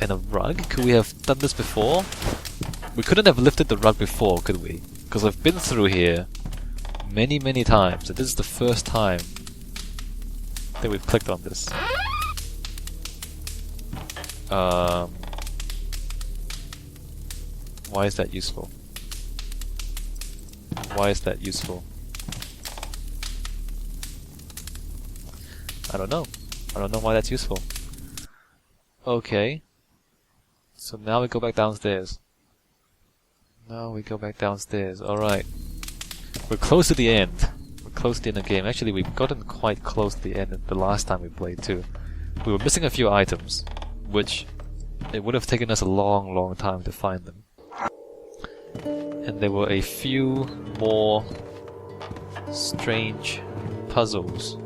And a rug? Could we have done this before? We couldn't have lifted the rug before, could we? Because I've been through here many times, and this is the first time that we've clicked on this. Why is that useful? Why is that useful? I don't know. I don't know why that's useful. Okay. So now we go back downstairs. Now we go back downstairs. Alright. We're close to the end. We're close to the end of the game. Actually, we've gotten quite close to the end the last time we played too. We were missing a few items, which it would have taken us a long time to find them. And there were a few more strange puzzles.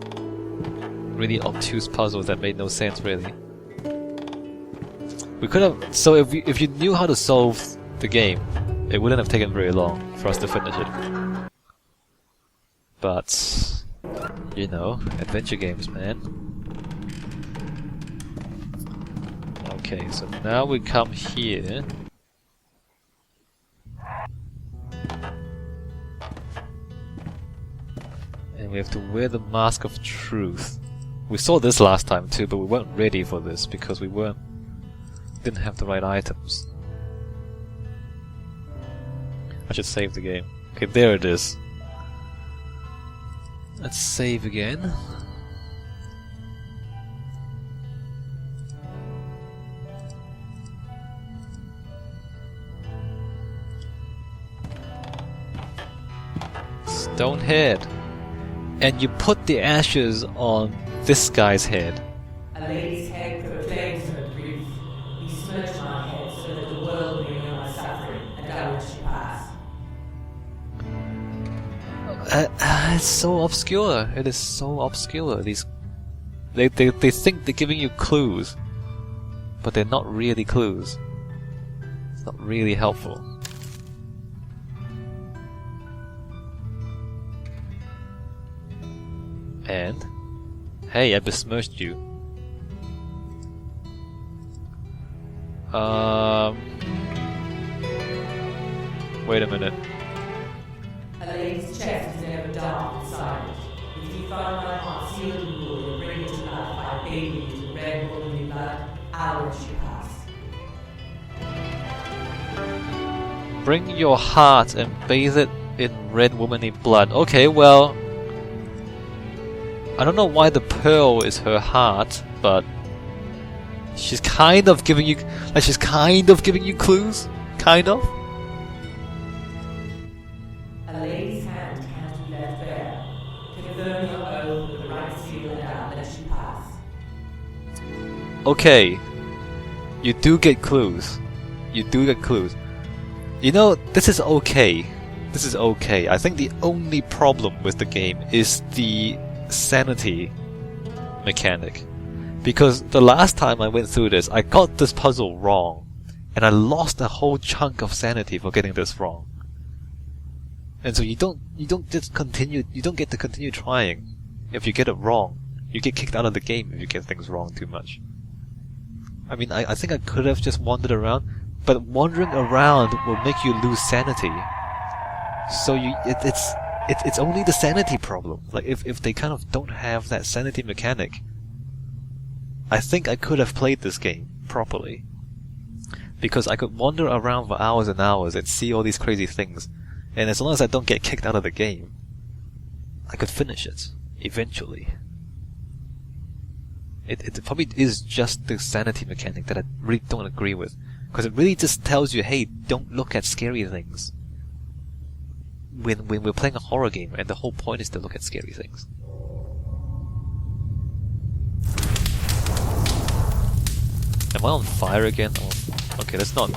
Really obtuse puzzles that made no sense, really. We could have... So if you knew how to solve the game, it wouldn't have taken very long for us to finish it. But... you know, adventure games, man. Okay, so now we come here. And we have to wear the Mask of Truth. We saw this last time too, but we weren't ready for this because we didn't have the right items. I should save the game. Okay, there it is. Let's save again. Stonehead. And you put the ashes on this guy's head. A lady's head proclaims her grief. He smirched my head so that the world may know my suffering, and I will she pass. It's so obscure. It is so obscure. They think they're giving you clues, but they're not really clues. It's not really helpful. And hey, I besmirched you. Wait a minute. A lady's chest is never dark and silent. If you find my heart sealed in wood and bring it to life by bathing it in red womanly blood, I will she pass. Bring your heart and bathe it in red womanly blood. Okay, well, I don't know why the pearl is her heart, but she's kind of giving you clues, kind of. A lady's hand cannot be left bare. Confirm your oath with the right seal and I let you pass. Okay, you do get clues. You do get clues. You know, this is okay. This is okay. I think the only problem with the game is the sanity mechanic, because the last time I went through this, I got this puzzle wrong, and I lost a whole chunk of sanity for getting this wrong. And so you don't get to continue trying if you get it wrong. You get kicked out of the game if you get things wrong too much. I mean, I think I could have just wandered around, but wandering around will make you lose sanity. So it's only the sanity problem. Like, if they kind of don't have that sanity mechanic, I think I could have played this game properly. Because I could wander around for hours and hours and see all these crazy things, and as long as I don't get kicked out of the game, I could finish it, eventually. It probably is just the sanity mechanic that I really don't agree with. Because it really just tells you, hey, don't look at scary things. When we're playing a horror game, and the whole point is to look at scary things. Am I on fire again? Oh, okay, that's not...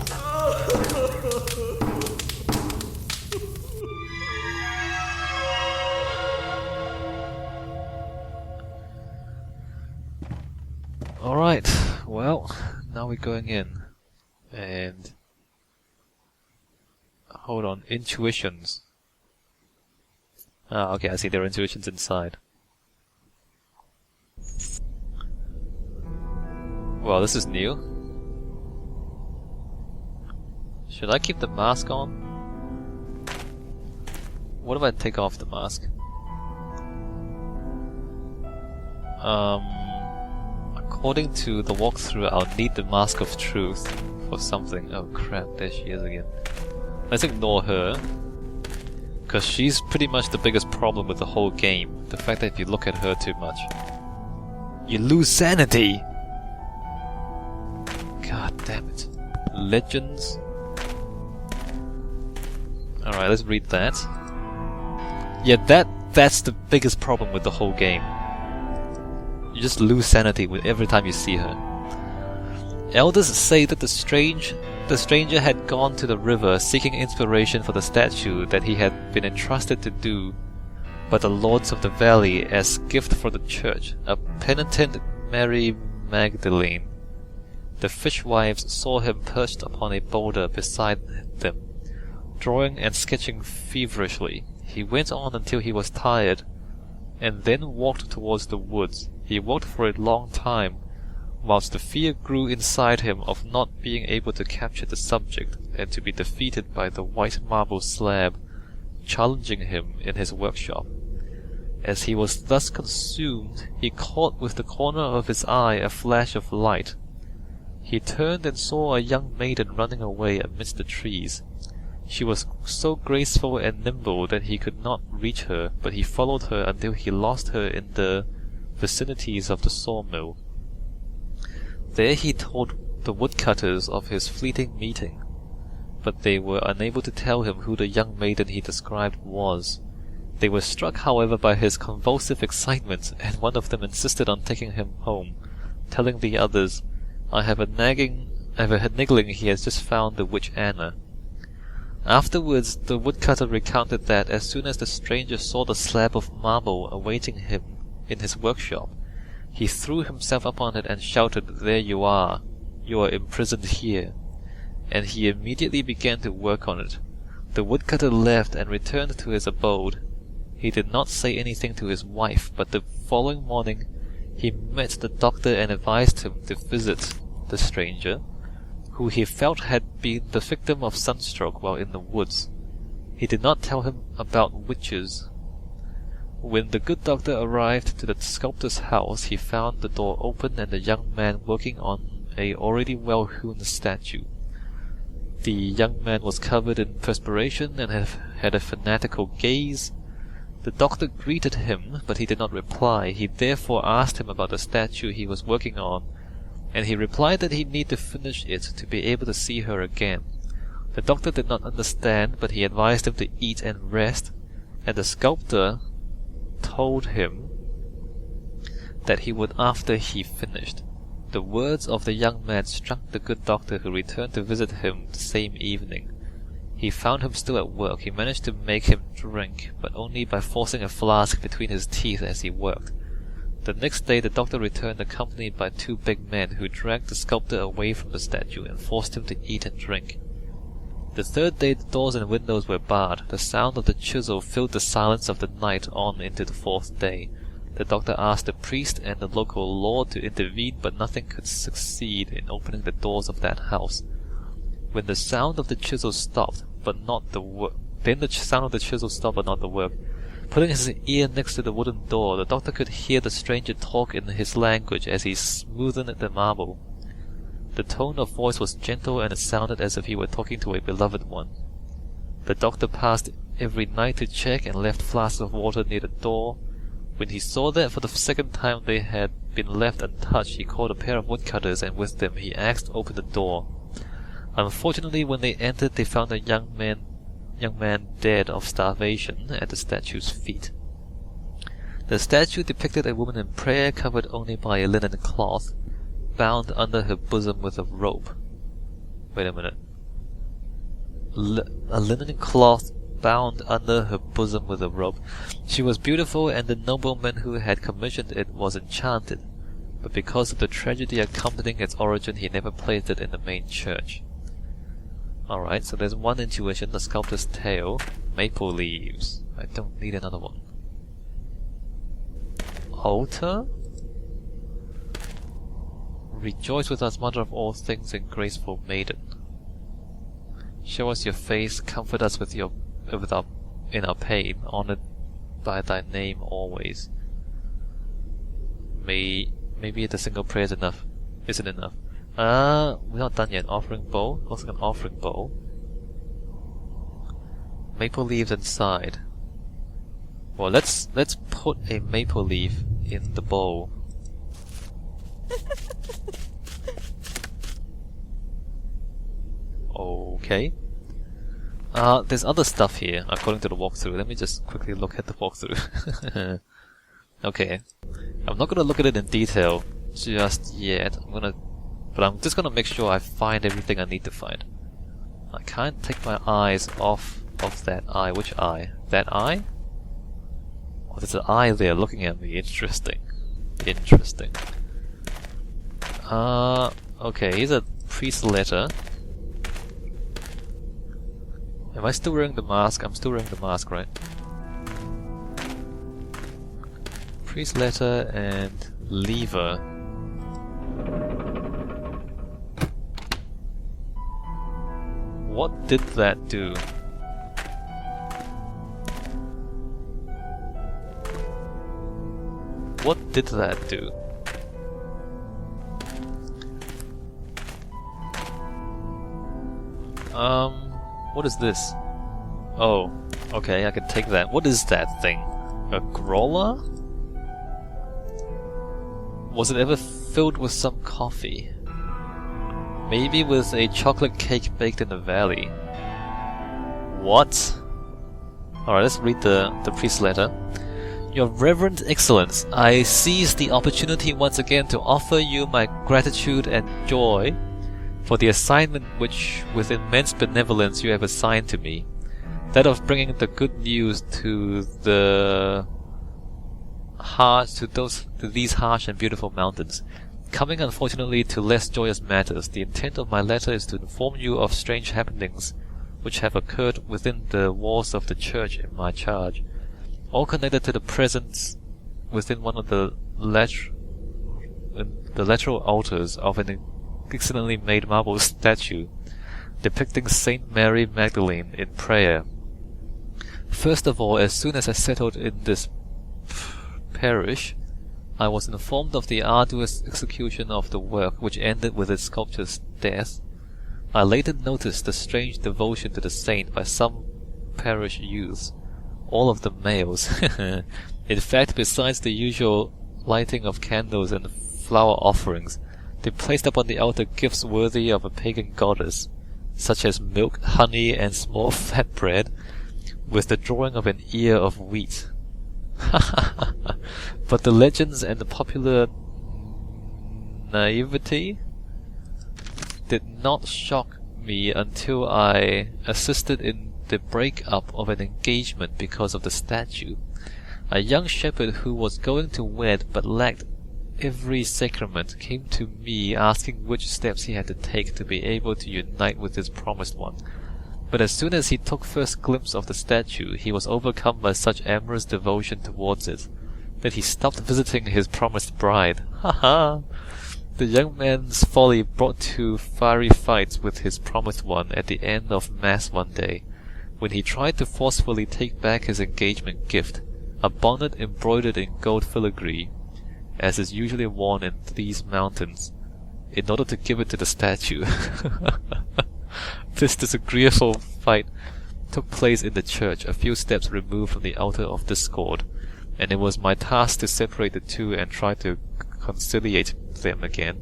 Alright, well, now we're going in. And... hold on, intuitions. Ah, okay, I see there are intuitions inside. Well, this is new. Should I keep the mask on? What if I take off the mask? According to the walkthrough, I'll need the Mask of Truth for something. Oh crap, there she is again. Let's ignore her, because she's pretty much the biggest problem with the whole game. The fact that if you look at her too much, you lose sanity! God damn it. Legends. Alright, let's read that. Yeah, that's the biggest problem with the whole game. You just lose sanity with every time you see her. Elders say that the stranger had gone to the river seeking inspiration for the statue that he had been entrusted to do by the lords of the valley as gift for the church, a penitent Mary Magdalene. The fishwives saw him perched upon a boulder beside them, drawing and sketching feverishly. He went on until he was tired, and then walked towards the woods. He walked for a long time, whilst the fear grew inside him of not being able to capture the subject, and to be defeated by the white marble slab, challenging him in his workshop. As he was thus consumed, he caught with the corner of his eye a flash of light. He turned and saw a young maiden running away amidst the trees. She was so graceful and nimble that he could not reach her, but he followed her until he lost her in the vicinities of the sawmill. There he told the woodcutters of his fleeting meeting, but they were unable to tell him who the young maiden he described was. They were struck, however, by his convulsive excitement, and one of them insisted on taking him home, telling the others, I have a niggling he has just found the witch Anna. Afterwards, the woodcutter recounted that as soon as the stranger saw the slab of marble awaiting him in his workshop, he threw himself upon it and shouted, There you are imprisoned here, and he immediately began to work on it. The woodcutter left and returned to his abode. He did not say anything to his wife, but the following morning he met the doctor and advised him to visit the stranger, who he felt had been the victim of sunstroke while in the woods. He did not tell him about witches. When the good doctor arrived to the sculptor's house, he found the door open and the young man working on a already well-hewn statue. The young man was covered in perspiration and had a fanatical gaze. The doctor greeted him, but he did not reply. He therefore asked him about the statue he was working on, and he replied that he needed to finish it to be able to see her again. The doctor did not understand, but he advised him to eat and rest, and the sculptor told him that he would after he finished. The words of the young man struck the good doctor, who returned to visit him the same evening. He found him still at work. He managed to make him drink, but only by forcing a flask between his teeth as he worked. The next day the doctor returned accompanied by two big men, who dragged the sculptor away from the statue and forced him to eat and drink. The third day the doors and windows were barred. The sound of the chisel filled the silence of the night on into the fourth day. The doctor asked the priest and the local lord to intervene, but nothing could succeed in opening the doors of that house. When the sound of the chisel stopped, but not the work, putting his ear next to the wooden door, the doctor could hear the stranger talk in his language as he smoothed the marble. The tone of voice was gentle, and it sounded as if he were talking to a beloved one. The doctor passed every night to check and left flasks of water near the door. When he saw that for the second time they had been left untouched, he called a pair of woodcutters, and with them he asked to open the door. Unfortunately, when they entered, they found a young man dead of starvation at the statue's feet. The statue depicted a woman in prayer, covered only by a linen cloth, bound under her bosom with a rope. Wait a minute. A linen cloth bound under her bosom with a rope. She was beautiful, and the nobleman who had commissioned it was enchanted, but because of the tragedy accompanying its origin, he never placed it in the main church. Alright, so there's one intuition, the sculptor's tale, maple leaves. I don't need another one. Altar? Rejoice with us, mother of all things and graceful maiden. Show us your face, comfort us with our in our pain, honored by thy name always. Maybe the single prayer is enough. Isn't enough. We're not done yet. Offering bowl. Looks like an offering bowl. Maple leaves inside. Well, let's put a maple leaf in the bowl. Okay. There's other stuff here, according to the walkthrough. Let me just quickly look at the walkthrough. Okay. I'm not gonna look at it in detail just yet. But I'm just gonna make sure I find everything I need to find. I can't take my eyes off of that eye. Which eye? That eye? Oh, there's an eye there looking at me. Interesting. Interesting. Okay, here's a priest's letter. Am I still wearing the mask? I'm still wearing the mask, right? Priest letter and lever. What did that do? What did that do? What is this? Oh, okay, I can take that. What is that thing? A growler? Was it ever filled with some coffee? Maybe with a chocolate cake baked in the valley. What? Alright, let's read the priest's letter. Your Reverend Excellence, I seize the opportunity once again to offer you my gratitude and joy for the assignment which, with immense benevolence, you have assigned to me. That of bringing the good news to these harsh and beautiful mountains. Coming unfortunately to less joyous matters, the intent of my letter is to inform you of strange happenings which have occurred within the walls of the church in my charge, all connected to the presence within one of the lateral altars of an excellently made marble statue depicting Saint Mary Magdalene in prayer. First of all, as soon as I settled in this parish, I was informed of the arduous execution of the work which ended with its sculptor's death. I later noticed the strange devotion to the saint by some parish youths, all of them males. In fact, besides the usual lighting of candles and flower offerings, they placed upon the altar gifts worthy of a pagan goddess, such as milk, honey, and small fat bread, with the drawing of an ear of wheat. But the legends and the popular naivety did not shock me until I assisted in the break-up of an engagement because of the statue. A young shepherd who was going to wed but lacked every sacrament came to me asking which steps he had to take to be able to unite with his promised one. But as soon as he took first glimpse of the statue, he was overcome by such amorous devotion towards it that he stopped visiting his promised bride. Ha ha! The young man's folly brought to fiery fights with his promised one at the end of Mass one day, when he tried to forcefully take back his engagement gift, a bonnet embroidered in gold filigree, as is usually worn in these mountains, in order to give it to the statue. This disagreeable fight took place in the church, a few steps removed from the altar of discord, and it was my task to separate the two and try to conciliate them again.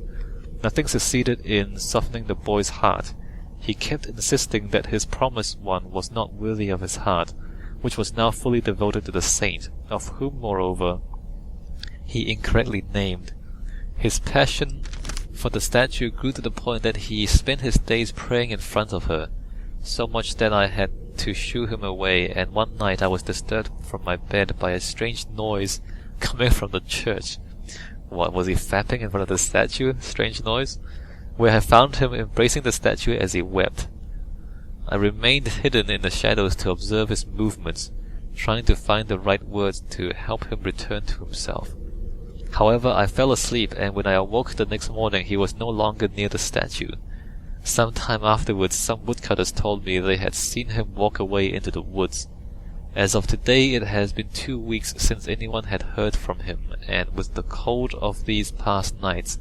Nothing succeeded in softening the boy's heart. He kept insisting that his promised one was not worthy of his heart, which was now fully devoted to the saint, of whom, moreover, he incorrectly named. His passion for the statue grew to the point that he spent his days praying in front of her, so much that I had to shoo him away, and one night I was disturbed from my bed by a strange noise coming from the church. What, was he fapping in front of the statue? Strange noise? Where I found him embracing the statue as he wept. I remained hidden in the shadows to observe his movements, trying to find the right words to help him return to himself. However, I fell asleep, and when I awoke the next morning he was no longer near the statue. Sometime afterwards, some woodcutters told me they had seen him walk away into the woods. As of today, it has been 2 weeks since anyone had heard from him, and with the cold of these past nights,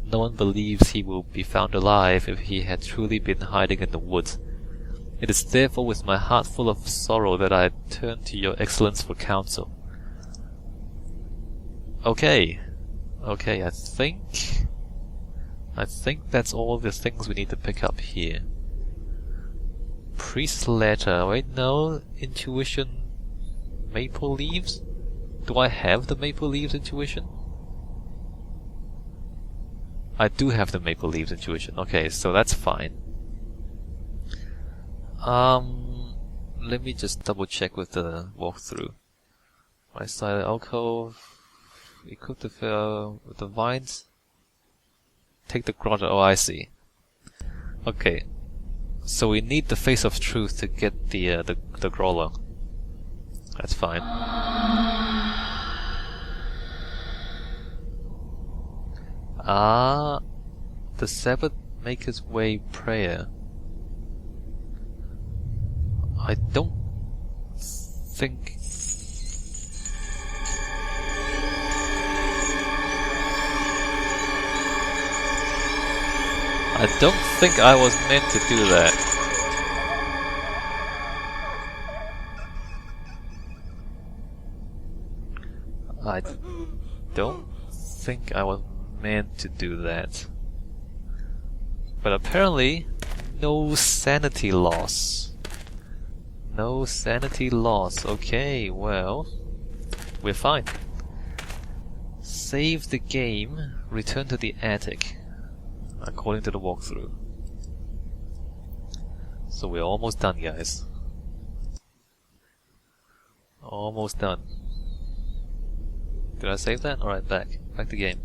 no one believes he will be found alive if he had truly been hiding in the woods. It is therefore with my heart full of sorrow that I turn to your excellence for counsel. Okay, I think that's all the things we need to pick up here. Priest's letter. Wait, no. Intuition. Maple leaves? Do I have the maple leaves intuition? I do have the maple leaves intuition. Okay, so that's fine. Let me just double check with the walkthrough. Right side of the alcove. Equip with the vines. Take the grotto. Oh, I see. Okay. So we need the face of truth to get the Growler. That's fine. The Sabbath Maker's Way prayer. I don't think... I don't think I was meant to do that. I don't think I was meant to do that. But apparently, no sanity loss. No sanity loss. Okay, well, we're fine. Save the game, return to the attic. According to the walkthrough. So we're almost done, guys. Almost done. Did I save that? Alright, back to game.